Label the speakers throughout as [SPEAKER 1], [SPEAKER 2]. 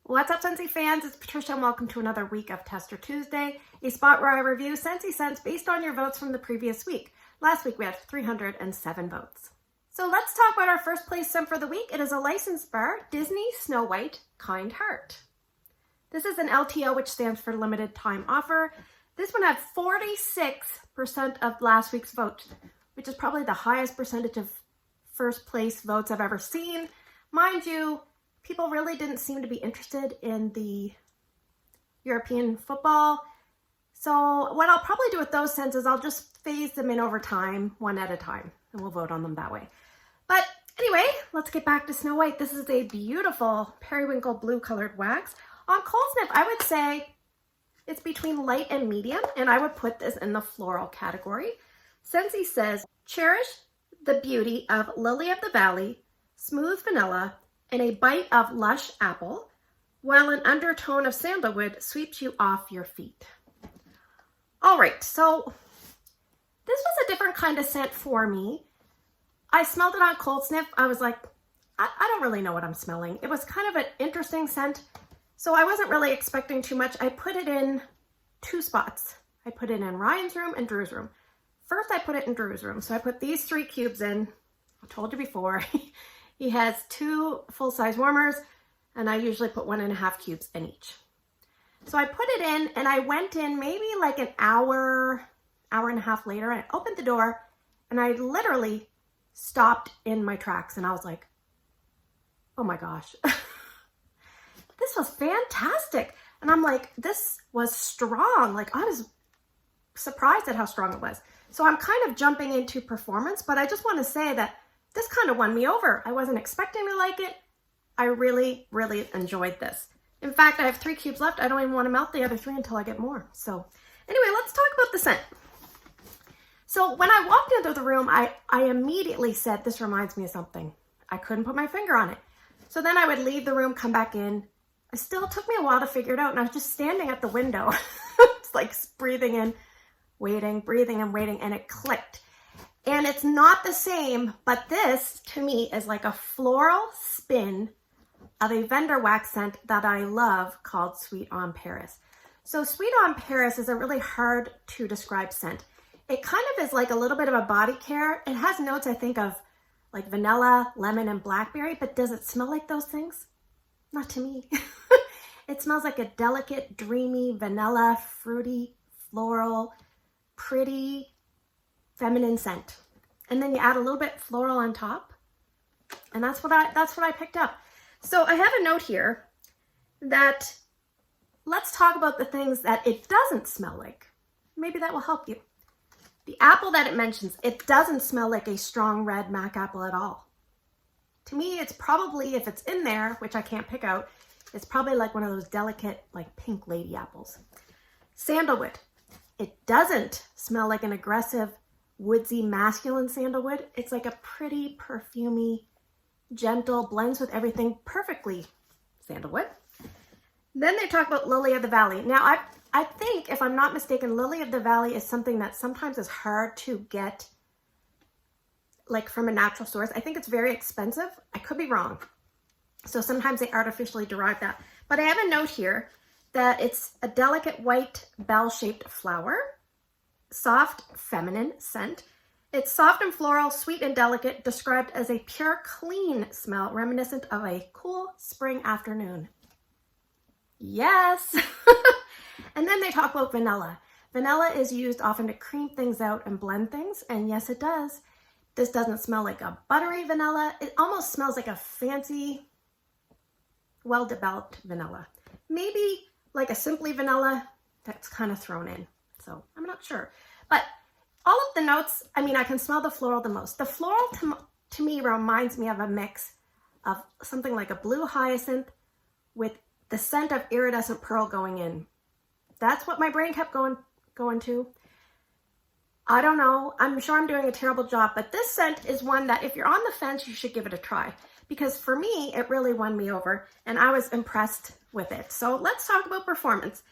[SPEAKER 1] What's up, Scentsy fans? It's Patricia and welcome to another week of Tester Tuesday, a spot where I review Scentsy scents based on your votes from the previous week. Last week we had 307 votes. So let's talk about our first place scent for the week. It is a licensed bar, Disney Snow White Kind Heart. This is an LTO, which stands for limited time offer. This one had 46% of last week's votes, which is probably the highest percentage of first place votes I've ever seen. Mind you, people really didn't seem to be interested in the European football. So what I'll probably do with those scents is I'll just phase them in over time, one at a time, and we'll vote on them that way. But anyway, let's get back to Snow White. This is a beautiful periwinkle blue colored wax. On cold sniff, I would say it's between light and medium, and I would put this in the floral category. Scentsy says, cherish the beauty of lily of the valley, smooth vanilla, and a bite of lush apple, while an undertone of sandalwood sweeps you off your feet. All right, so this was a different kind of scent for me. I smelled it on cold sniff. I was like, I don't really know what I'm smelling. It was kind of an interesting scent, so I wasn't really expecting too much. I put it in two spots. I put it in Ryan's room and Drew's room. First, I put it in Drew's room. So I put these 3 cubes in. I told you before. He has 2 full-size warmers, and I usually put 1.5 cubes in each. So I put it in, and I went in maybe like an hour and a half later, and I opened the door, and I literally stopped in my tracks, and I was like, oh my gosh, this was fantastic. And I'm like, this was strong. Like, I was surprised at how strong it was. So I'm kind of jumping into performance, but I just want to say that this kind of won me over. I wasn't expecting to like it. I really, really enjoyed this. In fact, I have 3 cubes left. I don't even want to melt the other 3 until I get more. So anyway, let's talk about the scent. So when I walked into the room, I immediately said, this reminds me of something. I couldn't put my finger on it. So then I would leave the room, come back in. It still took me a while to figure it out, and I was just standing at the window. It's like breathing in, waiting, breathing and waiting, and it clicked. And it's not the same, but this to me is like a floral spin of a vendor wax scent that I love called Sweet on Paris. So Sweet on Paris is a really hard to describe scent. It kind of is like a little bit of a body care. It has notes, I think, of like vanilla, lemon, and blackberry, but does it smell like those things? Not to me. It smells like a delicate, dreamy, vanilla, fruity, floral, pretty, feminine scent. And then you add a little bit floral on top. And that's what I picked up. So I have a note here that let's talk about the things that it doesn't smell like. Maybe that will help you. The apple that it mentions, it doesn't smell like a strong red Mac apple at all. To me, it's probably, if it's in there, which I can't pick out, it's probably like one of those delicate, like pink lady apples. Sandalwood. It doesn't smell like an aggressive, woodsy, masculine sandalwood. It's like a pretty, perfumey, gentle, blends with everything perfectly sandalwood. Then they talk about Lily of the Valley. Now, I think, if I'm not mistaken, Lily of the Valley is something that sometimes is hard to get, like from a natural source. I think it's very expensive. I could be wrong. So sometimes they artificially derive that. But I have a note here that it's a delicate white bell-shaped flower, soft feminine scent. It's soft and floral, sweet and delicate, described as a pure, clean smell reminiscent of a cool spring afternoon. Yes! And then they talk about vanilla. Vanilla is used often to cream things out and blend things, and yes, it does. This doesn't smell like a buttery vanilla. It almost smells like a fancy, well-developed vanilla. Maybe like a simply vanilla that's kind of thrown in. So I'm not sure. But all of the notes, I mean, I can smell the floral the most. The floral to me reminds me of a mix of something like a blue hyacinth with the scent of iridescent pearl going in. That's what my brain kept going to. I don't know. I'm sure I'm doing a terrible job, but this scent is one that if you're on the fence, you should give it a try. Because for me, it really won me over, and I was impressed with it. So let's talk about performance.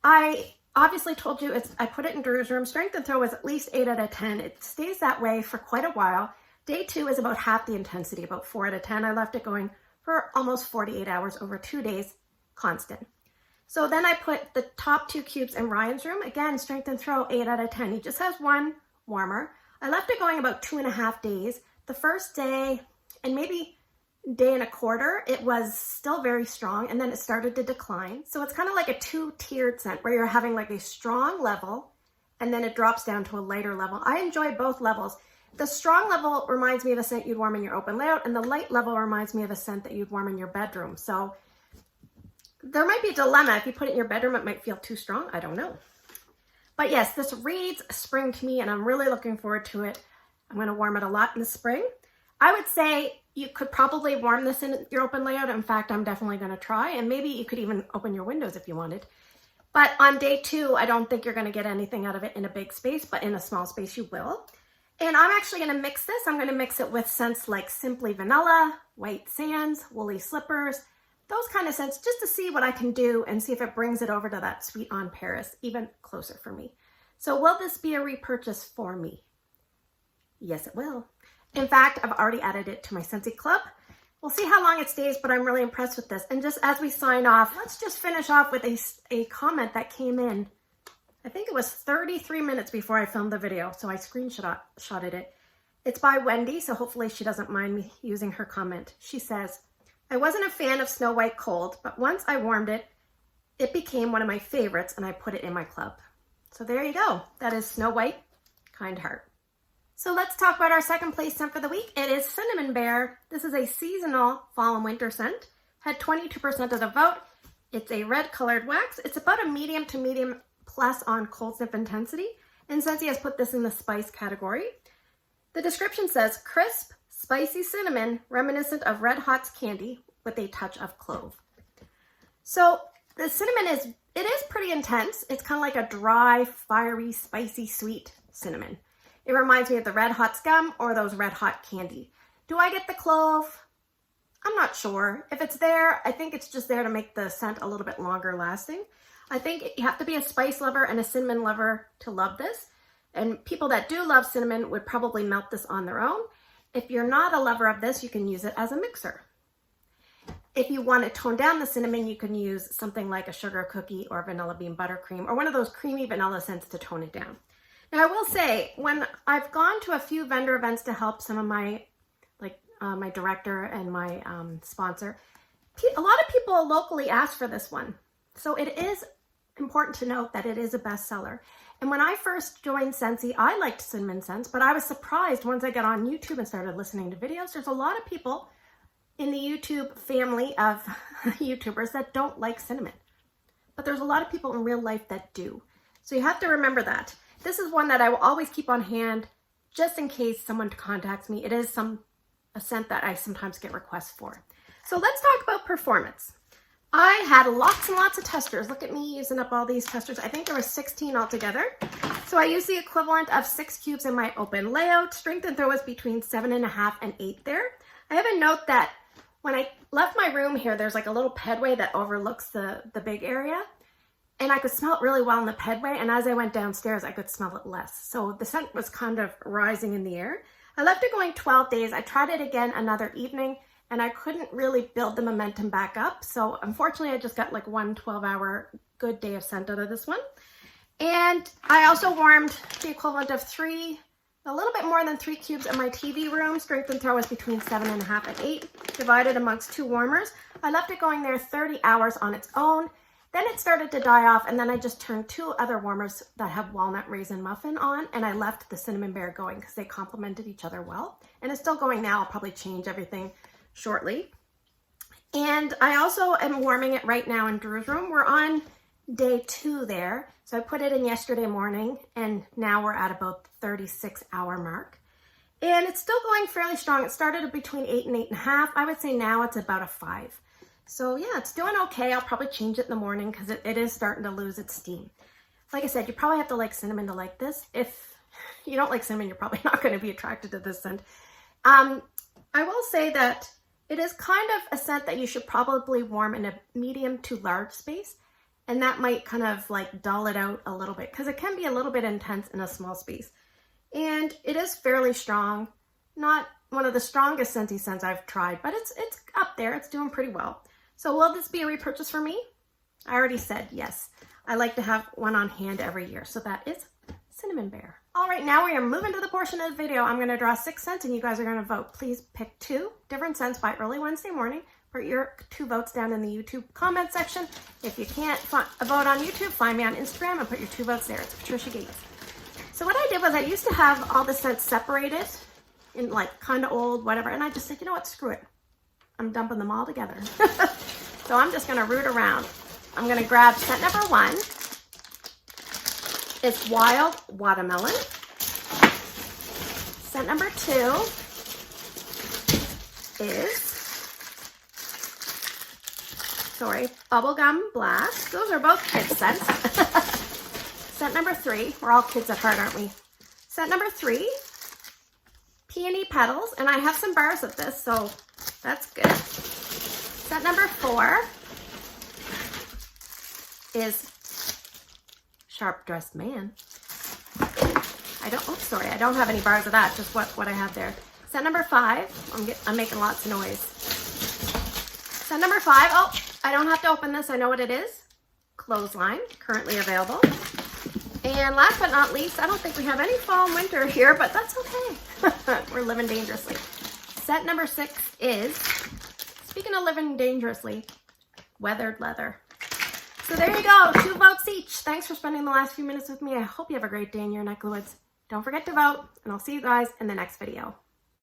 [SPEAKER 1] I obviously told you I put it in Drew's room. Strength and throw was at least 8 out of 10. It stays that way for quite a while. Day 2 is about half the intensity, about 4 out of 10. I left it going for almost 48 hours over 2 days. constant. So then I put the top 2 cubes in Ryan's room. Again, Strength and Throw, 8 out of 10. He just has one warmer. I left it going about 2.5 days. The first day and maybe day and a quarter, it was still very strong, and then it started to decline. So it's kind of like a 2-tiered scent where you're having like a strong level and then it drops down to a lighter level. I enjoy both levels. The strong level reminds me of a scent you'd warm in your open layout, and the light level reminds me of a scent that you'd warm in your bedroom. So there might be a dilemma. If you put it in your bedroom, it might feel too strong. I don't know. But yes, this reads spring to me, and I'm really looking forward to it. I'm going to warm it a lot in the spring. I would say you could probably warm this in your open layout. In fact, I'm definitely going to try, and maybe you could even open your windows if you wanted. But on day 2, I don't think you're going to get anything out of it in a big space, but in a small space you will. And I'm actually going to mix this. I'm going to mix it with scents like Simply Vanilla, White Sands, Woolly Slippers, those kind of scents, just to see what I can do and see if it brings it over to that Sweet on Paris even closer for me. So will this be a repurchase for me? Yes, it will. In fact, I've already added it to my Scentsy club. We'll see how long it stays, but I'm really impressed with this. And just as we sign off, let's just finish off with a comment that came in. I think it was 33 minutes before I filmed the video, so I screenshotted it. It's by Wendy, so hopefully she doesn't mind me using her comment. She says, I wasn't a fan of Snow White Cold, but once I warmed it, it became one of my favorites, and I put it in my club. So there you go. That is Snow White Kind Heart. So let's talk about our second place scent for the week. It is Cinnamon Bear. This is a seasonal fall and winter scent. Had 22% of the vote. It's a red colored wax. It's about a medium to medium plus on cold sniff intensity. And Scentsy has put this in the spice category. The description says, crisp, spicy cinnamon, reminiscent of Red Hot's candy with a touch of clove. So the cinnamon is pretty intense. It's kind of like a dry, fiery, spicy, sweet cinnamon. It reminds me of the Red Hot's gum or those Red Hot candy. Do I get the clove? I'm not sure. If it's there, I think it's just there to make the scent a little bit longer lasting. I think you have to be a spice lover and a cinnamon lover to love this. And people that do love cinnamon would probably melt this on their own. If you're not a lover of this, you can use it as a mixer. If you want to tone down the cinnamon, you can use something like a sugar cookie or vanilla bean buttercream or one of those creamy vanilla scents to tone it down. Now, I will say, when I've gone to a few vendor events to help some of my, my director and my sponsor, a lot of people locally ask for this one. So it is important to note that it is a bestseller. And when I first joined Scentsy, I liked cinnamon scents, but I was surprised once I got on YouTube and started listening to videos. There's a lot of people in the YouTube family of YouTubers that don't like cinnamon. But there's a lot of people in real life that do. So you have to remember that. This is one that I will always keep on hand just in case someone contacts me. It is a scent that I sometimes get requests for. So let's talk about performance. I had lots and lots of testers. Look at me using up all these testers. I think there were 16 altogether. So I used the equivalent of 6 cubes in my open layout. Strength and Throw was between 7.5 and 8 there. I have a note that when I left my room here, there's like a little pedway that overlooks the big area. And I could smell it really well in the pedway, and as I went downstairs, I could smell it less. So the scent was kind of rising in the air. I left it going 12 days. I tried it again another evening, and I couldn't really build the momentum back up. So unfortunately, I just got like one 12-hour good day of scent out of this one. And I also warmed the equivalent of a little bit more than 3 cubes in my TV room. Strength and Throw was between 7.5 and 8, divided amongst 2 warmers. I left it going there 30 hours on its own. Then it started to die off, and then I just turned 2 other warmers that have walnut raisin muffin on, and I left the Cinnamon Bear going because they complemented each other well. And it's still going now. I'll probably change everything shortly. And I also am warming it right now in Drew's room. We're on day 2 there. So I put it in yesterday morning, and now we're at about the 36-hour mark. And it's still going fairly strong. It started at between 8 and 8.5. I would say now it's about a 5. So yeah, it's doing okay. I'll probably change it in the morning because it is starting to lose its steam. Like I said, you probably have to like cinnamon to like this. If you don't like cinnamon, you're probably not going to be attracted to this scent. I will say that it is kind of a scent that you should probably warm in a medium to large space. And that might kind of like dull it out a little bit because it can be a little bit intense in a small space. And it is fairly strong. Not one of the strongest Scentsy scents I've tried, but it's up there. It's doing pretty well. So will this be a repurchase for me? I already said yes. I like to have one on hand every year. So that is Cinnamon Bear. All right, now we are moving to the portion of the video. I'm going to draw 6 scents and you guys are going to vote. Please pick 2 different scents by early Wednesday morning. Put your 2 votes down in the YouTube comment section. If you can't vote on YouTube, find me on Instagram and put your 2 votes there. It's Patricia Gates. So what I did was I used to have all the scents separated in like kind of old, whatever. And I just said, you know what, screw it. I'm dumping them all together. So I'm just going to root around. I'm going to grab scent number 1. It's Wild Watermelon. Scent number 2 is, Bubblegum Blast. Those are both kids' scents. Scent number 3, we're all kids at heart, aren't we? Scent number 3, Peony Petals, and I have some bars of this, so that's good. Scent number 4 is Sharp Dressed Man. I don't have any bars of that, just what I have there. Scent number 5, I'm making lots of noise. Scent number 5, oh, I don't have to open this, I know what it is. Clothesline, currently available. And last but not least, I don't think we have any fall and winter here, but that's okay. We're living dangerously. Scent number 6 is, speaking of living dangerously, Weathered Leather. So there you go, 2 votes each. Thanks for spending the last few minutes with me. I hope you have a great day in your neck of the woods. Don't forget to vote, and I'll see you guys in the next video.